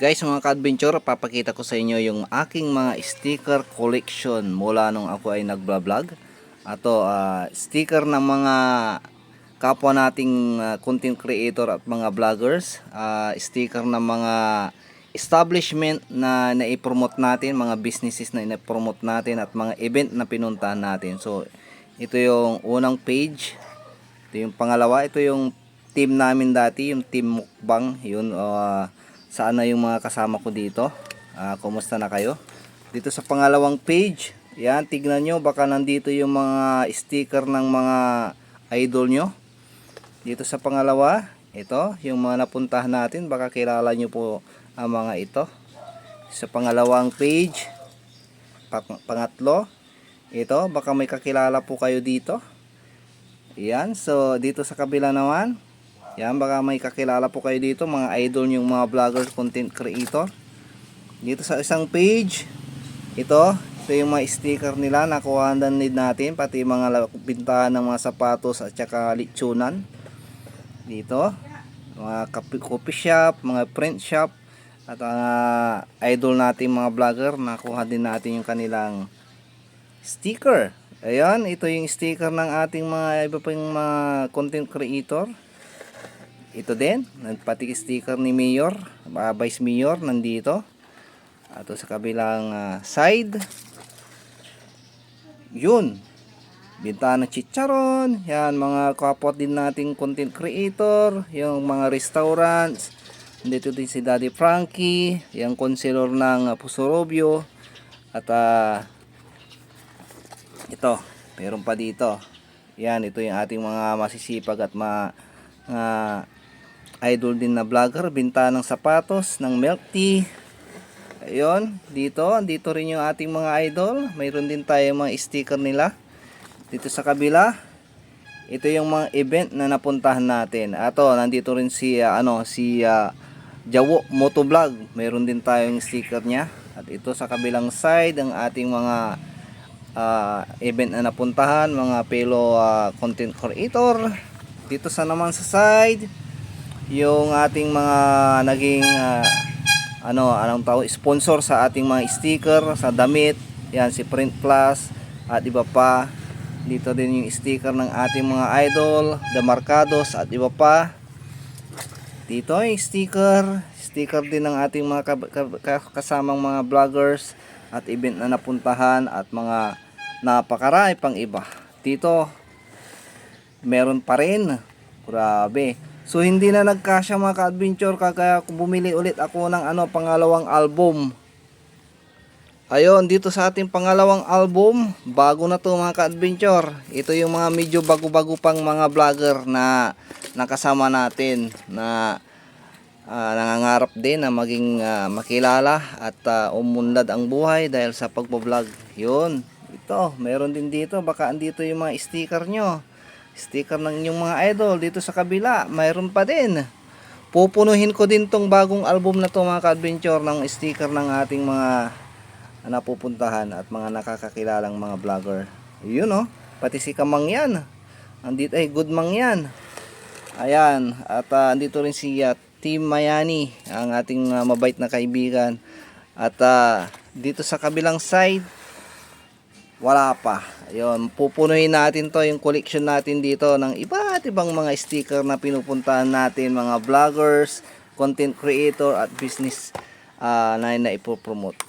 Guys, mga ka-adventure, papakita ko sa inyo yung aking mga sticker collection mula nung ako ay nagbablog. Ato, sticker ng mga kapwa nating content creator at mga vloggers. Sticker ng mga establishment na naipromote natin, mga businesses na ina-promote natin at mga event na pinuntahan natin. So, ito yung unang page. Ito yung pangalawa. Ito yung team namin dati, yung team mukbang. Yun, saan na yung mga kasama ko dito. Kumusta na kayo? Dito sa pangalawang page, yan, tignan nyo, baka nandito yung mga sticker ng mga idol nyo. Dito sa pangalawa, ito, yung mga napuntahan natin, baka kilala nyo po ang mga ito. Sa pangalawang page, pangatlo, ito, baka may kakilala po kayo dito. Yan, so dito sa kabila naman, yan, baka may kakilala po kayo dito, mga idol yung mga vlogger, content creator. Dito sa isang page, ito yung mga sticker nila, nakuha din natin, pati mga bintahan ng mga sapatos at saka litsunan. Dito, mga coffee shop, mga print shop, at idol natin mga vlogger, nakuha din natin yung kanilang sticker. Ayan, ito yung sticker ng ating mga iba pang mga content creator. Ito din, pati sticker ni Mayor, Vice Mayor nandito. At sa kabilang side, yun, bintahan ng chicharon. Yan, mga kapwa din nating content creator, yung mga restaurants. Dito din si Daddy Frankie, yung konselor ng Pusorobio. At ito, meron pa dito. Yan, ito yung ating mga masisipag at idol din na vlogger, binta ng sapatos, ng milk tea. Ayun, dito rin yung ating mga idol. Mayroon din tayong mga sticker nila. Dito sa kabila, ito yung mga event na napuntahan natin. Ato, nandito rin si Jawo Motovlog. Mayroon din tayong sticker niya. At ito sa kabilang side, ang ating mga event na napuntahan, mga fellow content creator. Dito sa naman sa side, yung ating mga naging anong tawag, sponsor sa ating mga sticker sa damit. Yan, si Print Plus at iba pa. Dito din yung sticker ng ating mga idol, The Marcados at iba pa. Dito yung sticker din ng ating mga kasamang mga vloggers at event na napuntahan at mga napakarami pang iba. Dito meron pa rin. Grabe. So hindi na nagkasya mga ka-adventure, kaya bumili ulit ako ng pangalawang album. Ayun, dito sa ating pangalawang album, bago na to mga ka-adventure. Ito yung mga medyo bago-bago pang mga vlogger na nakasama natin na nangangarap din na maging makilala at umunlad ang buhay dahil sa pagbablog. Yun, ito, meron din dito, baka andito yung mga sticker nyo. Sticker ng inyong mga idol. Dito sa kabila, mayroon pa din. Pupunuhin ko din tong bagong album na to mga ka-adventure ng sticker ng ating mga napupuntahan at mga nakakakilalang mga vlogger. Yun pati si Kamang yan. Andito ay Good Mang yan. Ayan, at andito rin si Team Mayani, ang ating mabait na kaibigan. At dito sa kabilang side, wala pa. Ayun, pupunuhin natin to, yung collection natin dito ng iba't ibang mga sticker na pinupuntahan natin, mga vloggers, content creator at business na ipopromote.